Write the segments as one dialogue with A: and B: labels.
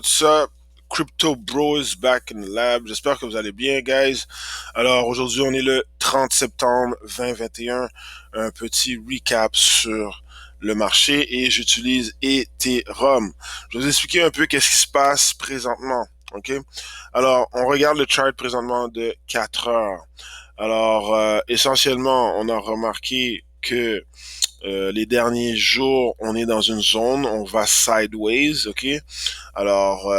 A: What's up? Crypto Bro is back in the lab. J'espère que vous allez bien, guys. Alors, aujourd'hui, on est le 30 septembre 2021. Un petit recap sur le marché et j'utilise Ethereum. Je vais vous expliquer un peu qu'est-ce qui se passe présentement. OK? Alors, on regarde le chart présentement de 4 heures. Alors, essentiellement, on a remarqué que les derniers jours, on est dans une zone, on va sideways, ok? Alors,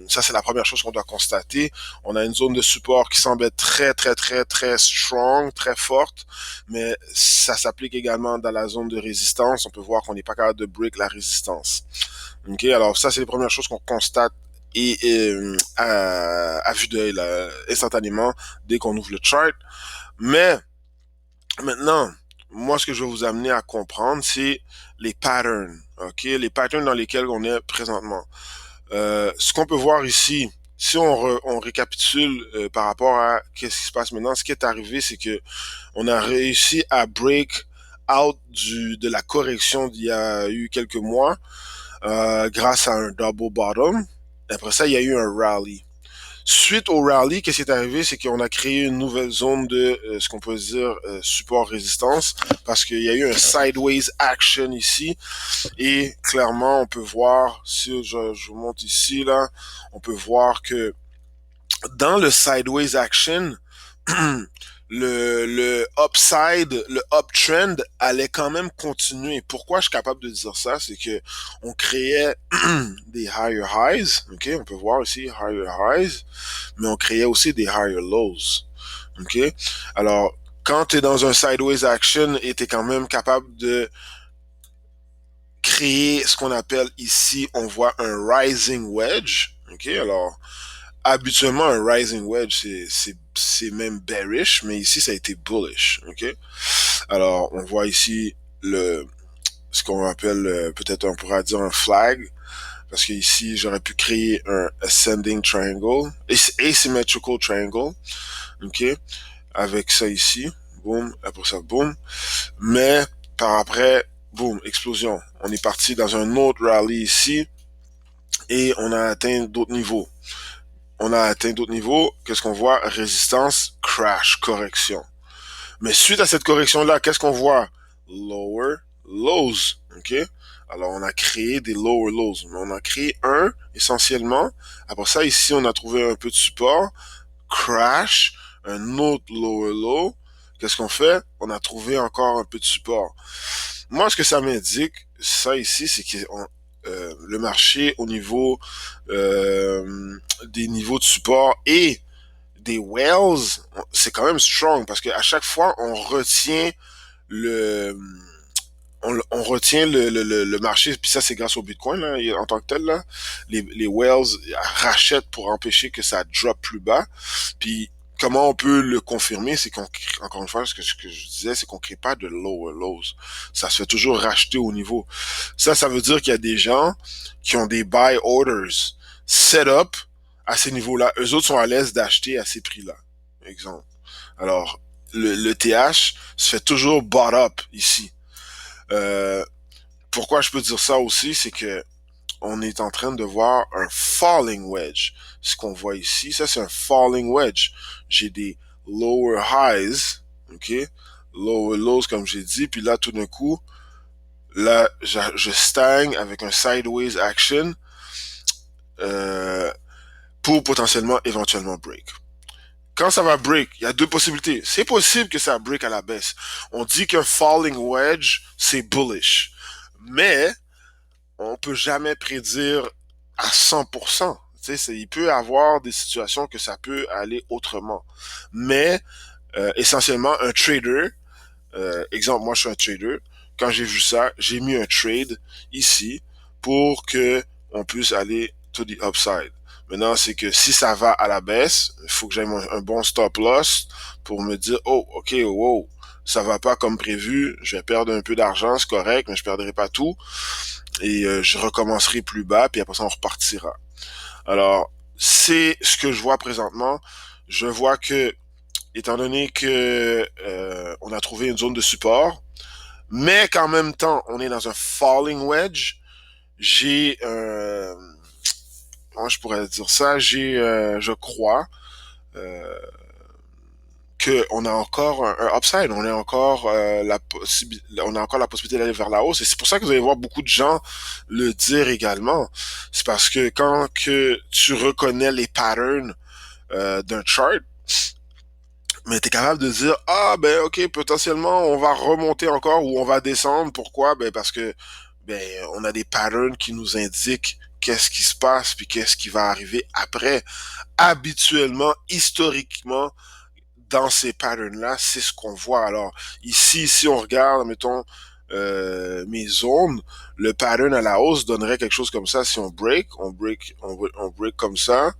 A: ça, c'est la première chose qu'on doit constater. On a une zone de support qui semble être très strong, très forte, mais ça s'applique également dans la zone de résistance. On peut voir qu'on n'est pas capable de break la résistance. Ok? Alors, ça, c'est les premières choses qu'on constate et à vue d'œil, instantanément, dès qu'on ouvre le chart. Mais maintenant, moi, ce que je vais vous amener à comprendre, c'est les patterns, ok? Les patterns dans lesquels on est présentement. Ce qu'on peut voir ici, si on récapitule par rapport à qu'est-ce qui se passe maintenant, ce qui est arrivé, c'est que on a réussi à break out de la correction d'il y a eu quelques mois grâce à un double bottom. Après ça, il y a eu un rally. Suite au rally, qu'est-ce qui est arrivé, c'est qu'on a créé une nouvelle zone de ce qu'on peut dire support-résistance parce qu'il y a eu un sideways action ici et clairement on peut voir, si je vous montre ici là, on peut voir que dans le sideways action, le upside, le uptrend allait quand même continuer. Pourquoi je suis capable de dire ça? C'est que on créait des higher highs, ok? On peut voir ici higher highs, mais on créait aussi des higher lows, ok? Alors, quand tu es dans un sideways action et tu es quand même capable de créer ce qu'on appelle ici, on voit un rising wedge, ok? Alors, habituellement, un rising wedge, c'est même bearish, mais ici, ça a été bullish, ok? Alors, on voit ici ce qu'on appelle, peut-être on pourra dire un flag, parce que ici, j'aurais pu créer un ascending triangle, asymmetrical triangle, ok? Avec ça ici, boum, après ça, boum. Mais, par après, boum, explosion. On est parti dans un autre rally ici, et on a atteint d'autres niveaux. On a atteint d'autres niveaux, qu'est-ce qu'on voit? Résistance, crash, correction. Mais suite à cette correction-là, qu'est-ce qu'on voit? Lower lows, ok? Alors, on a créé des lower lows. Mais on a créé un, essentiellement. Après ça, ici, on a trouvé un peu de support. Crash, un autre lower low. Qu'est-ce qu'on fait? On a trouvé encore un peu de support. Moi, ce que ça m'indique, ça ici, c'est que le marché au niveau des niveaux de support et des whales, c'est quand même strong parce qu'à chaque fois, on retient le on retient le marché, puis ça c'est grâce au Bitcoin là, en tant que tel là. Les whales rachètent pour empêcher que ça drop plus bas. Puis comment on peut le confirmer, c'est qu'on encore une fois ce que je disais, c'est qu'on crée pas de lower lows. Ça se fait toujours racheter au niveau. Ça veut dire qu'il y a des gens qui ont des buy orders set up à ces niveaux-là. Eux autres sont à l'aise d'acheter à ces prix-là. Exemple. Alors, le TH se fait toujours bought up ici. Euh, Pourquoi je peux dire ça aussi, c'est que on est en train de voir un falling wedge. Ce qu'on voit ici, ça c'est un falling wedge. J'ai des lower highs, ok, lower lows comme j'ai dit, puis là tout d'un coup, là je stagne avec un sideways action euh, pour potentiellement éventuellement break. Quand ça va break, il y a deux possibilités. C'est possible que ça break à la baisse. On dit qu'un falling wedge, c'est bullish. Mais on peut jamais prédire à 100%. Tu sais, il peut y avoir des situations que ça peut aller autrement. Mais essentiellement, un trader, exemple, moi je suis un trader, quand j'ai vu ça, j'ai mis un trade ici pour que on puisse aller to the upside. Maintenant, c'est que si ça va à la baisse, il faut que j'aie un bon stop loss pour me dire, oh, ok, wow, ça va pas comme prévu, je vais perdre un peu d'argent, c'est correct, mais je perdrai pas tout et je recommencerai plus bas, puis après ça, on repartira. Alors, c'est ce que je vois présentement. Je vois que, étant donné que on a trouvé une zone de support, mais qu'en même temps, on est dans un falling wedge, j'ai moi, je pourrais dire ça, je crois, euh, que on a encore un upside, on a encore on a encore la possibilité d'aller vers la hausse. Et c'est pour ça que vous allez voir beaucoup de gens le dire également. C'est parce que quand que tu reconnais les patterns d'un chart, mais tu es capable de dire ah ben ok potentiellement on va remonter encore ou on va descendre. Pourquoi? Ben parce que ben on a des patterns qui nous indiquent qu'est-ce qui se passe puis qu'est-ce qui va arriver après. Habituellement, historiquement, dans ces patterns-là, c'est ce qu'on voit. Alors, ici, si on regarde, mettons, mes zones, le pattern à la hausse donnerait quelque chose comme ça. Si on break comme ça,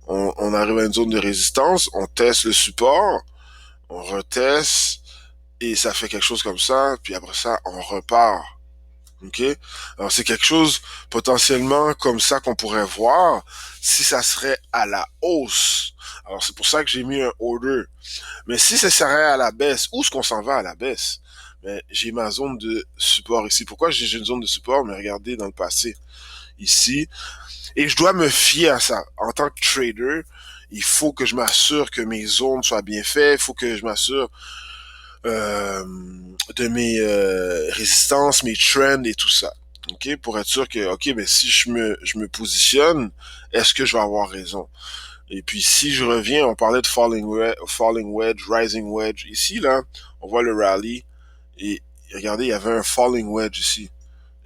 A: on arrive à une zone de résistance, on teste le support, on reteste, et ça fait quelque chose comme ça, puis après ça, on repart. OK? Alors, c'est quelque chose potentiellement comme ça qu'on pourrait voir si ça serait à la hausse. Alors, c'est pour ça que j'ai mis un order. Mais si ça serait à la baisse, où est-ce qu'on s'en va à la baisse? Mais j'ai ma zone de support ici. Pourquoi j'ai une zone de support? Mais regardez dans le passé, ici. Et je dois me fier à ça. En tant que trader, il faut que je m'assure que mes zones soient bien faites. Il faut que je m'assure de mes résistances, mes trends et tout ça. OK? Pour être sûr que, OK, mais si je me positionne, est-ce que je vais avoir raison? Et puis, si je reviens, on parlait de falling wedge, rising wedge. Ici, là, on voit le rally. Et regardez, il y avait un falling wedge ici.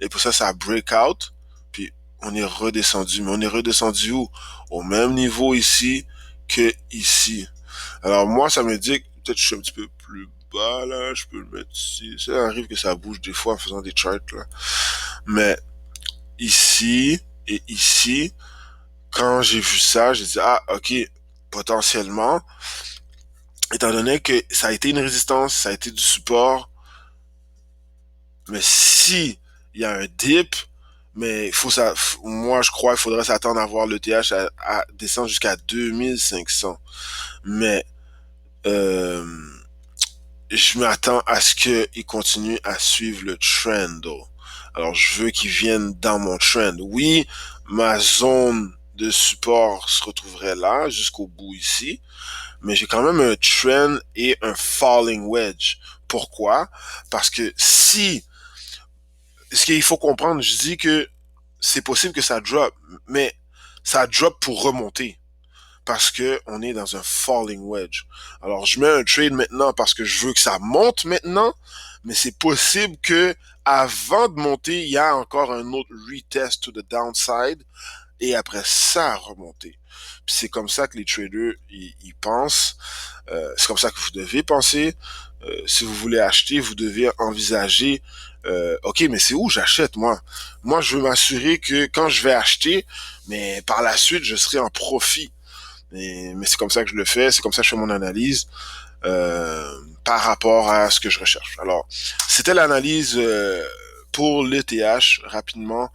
A: Et pour ça, ça a break out. Puis, on est redescendu. Mais on est redescendu où? Au même niveau ici que ici. Alors, moi, ça me dit que peut-être je suis un petit peu plus bas, là. Je peux le mettre ici. Ça arrive que ça bouge des fois en faisant des charts, là. Mais ici et ici, quand j'ai vu ça, j'ai dit, ah, ok, potentiellement, étant donné que ça a été une résistance, ça a été du support, mais si il y a un dip, mais il faut ça, moi je crois qu'il faudrait s'attendre à voir l'ETH à descendre jusqu'à 2500. Mais euh, je m'attends à ce qu'il continue à suivre le trend. Oh. Alors je veux qu'il vienne dans mon trend. Oui, ma zone de support se retrouverait là, jusqu'au bout ici. Mais j'ai quand même un trend et un falling wedge. Pourquoi? Parce que si, ce qu'il faut comprendre, je dis que c'est possible que ça drop, mais ça drop pour remonter. Parce que on est dans un falling wedge. Alors, je mets un trade maintenant parce que je veux que ça monte maintenant, mais c'est possible que avant de monter, il y a encore un autre retest to the downside et après ça remonter. Puis c'est comme ça que les traders ils pensent. C'est comme ça que vous devez penser. Si vous voulez acheter, vous devez envisager ok, mais c'est où j'achète moi? Moi, je veux m'assurer que quand je vais acheter, mais par la suite, je serai en profit. Mais c'est comme ça que je le fais, c'est comme ça que je fais mon analyse par rapport à ce que je recherche. Alors, c'était l'analyse pour l'ETH rapidement.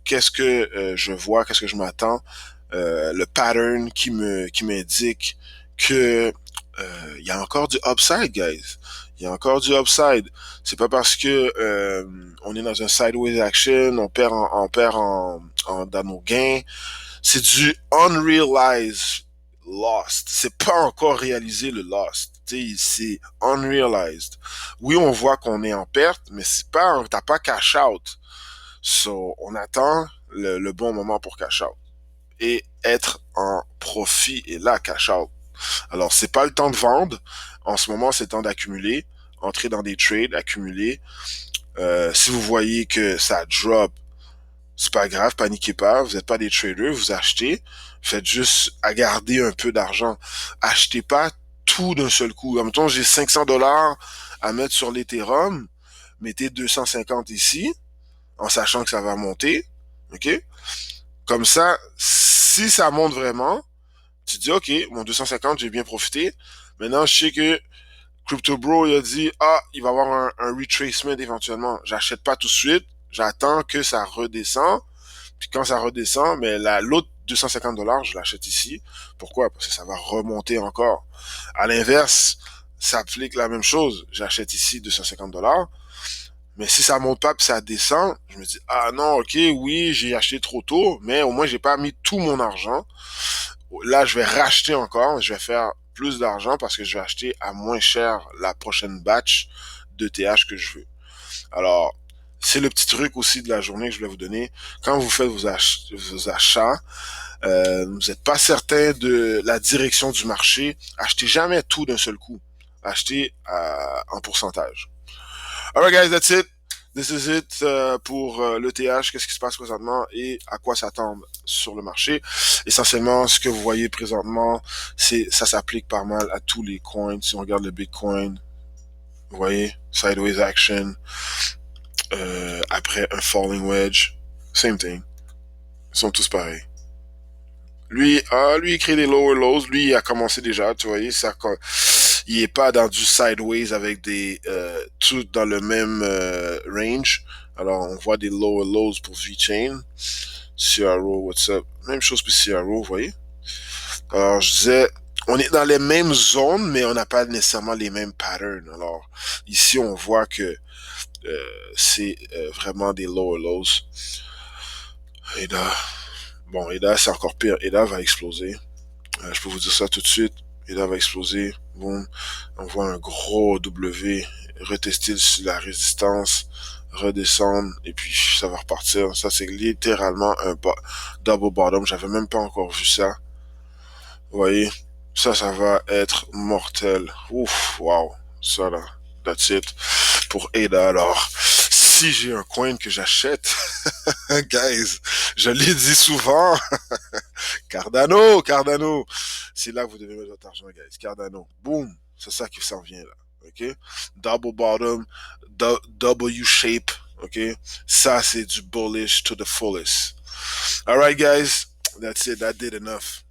A: Qu'est-ce que je vois, qu'est-ce que je m'attends, le pattern qui m'indique que il y a encore du upside, guys. Il y a encore du upside. C'est pas parce que on est dans un sideways action, on perd dans nos gains. C'est du unrealized lost. C'est pas encore réalisé le lost. C'est unrealized. Oui, on voit qu'on est en perte, mais c'est pas, t'as pas cash out. So, on attend le bon moment pour cash out. Et être en profit et là, cash out. Alors, c'est pas le temps de vendre. En ce moment, c'est le temps d'accumuler, entrer dans des trades, accumuler. Si vous voyez que ça drop, c'est pas grave, paniquez pas, vous n'êtes pas des traders, vous achetez, faites juste à garder un peu d'argent. Achetez pas tout d'un seul coup. Mettons, j'ai 500 dollars à mettre sur l'Ethereum, mettez 250 ici, en sachant que ça va monter, ok? Comme ça, si ça monte vraiment, tu dis, ok, mon 250, j'ai bien profité. Maintenant, je sais que Crypto Bro, il a dit, ah, il va y avoir un retracement éventuellement. J'achète pas tout de suite, j'attends que ça redescend. Puis quand ça redescend, mais l'autre 250 dollars, je l'achète ici. Pourquoi? Parce que ça va remonter encore. À l'inverse, ça applique la même chose. J'achète ici 250 dollars. Mais si ça monte pas puis ça descend, je me dis, ah non, ok, oui, j'ai acheté trop tôt, mais au moins j'ai pas mis tout mon argent. Là, je vais racheter encore, je vais faire plus d'argent parce que je vais acheter à moins cher la prochaine batch de TH que je veux. Alors, c'est le petit truc aussi de la journée que je voulais vous donner. Quand vous faites vos achats, vous n'êtes pas certain de la direction du marché, achetez jamais tout d'un seul coup. Achetez en pourcentage. Alright guys, that's it. This is it pour l'ETH, qu'est-ce qui se passe présentement et à quoi s'attendre sur le marché. Essentiellement, ce que vous voyez présentement, ça s'applique pas mal à tous les coins. Si on regarde le Bitcoin, vous voyez, sideways action, après un falling wedge, same thing. Ils sont tous pareils. Lui, il crée des lower lows. Lui, il a commencé déjà, tu vois, il est pas dans du sideways avec des tout dans le même range. Alors, on voit des lower lows pour VeChain. CRO, what's up? Même chose pour CRO, vous voyez? Alors, je disais, on est dans les mêmes zones, mais on n'a pas nécessairement les mêmes patterns. Alors, ici, on voit que c'est vraiment des lower lows. EDA, bon, EDA, c'est encore pire. EDA va exploser. Je peux vous dire ça tout de suite. EDA va exploser. Boum. On voit un gros W retester sur la résistance, redescendre, et puis ça va repartir. Ça, c'est littéralement un double bottom. J'avais même pas encore vu ça. Vous voyez? Ça va être mortel. Ouf, wow. Ça, là. That's it. Pour ADA, alors. Si j'ai un coin que j'achète, guys, je l'ai dit souvent, Cardano, c'est là que vous devez mettre votre argent, guys. Cardano, boom, c'est ça qui s'en vient là, ok? Double bottom, W shape, ok? Ça c'est du bullish to the fullest. Alright, guys, that's it. That did enough.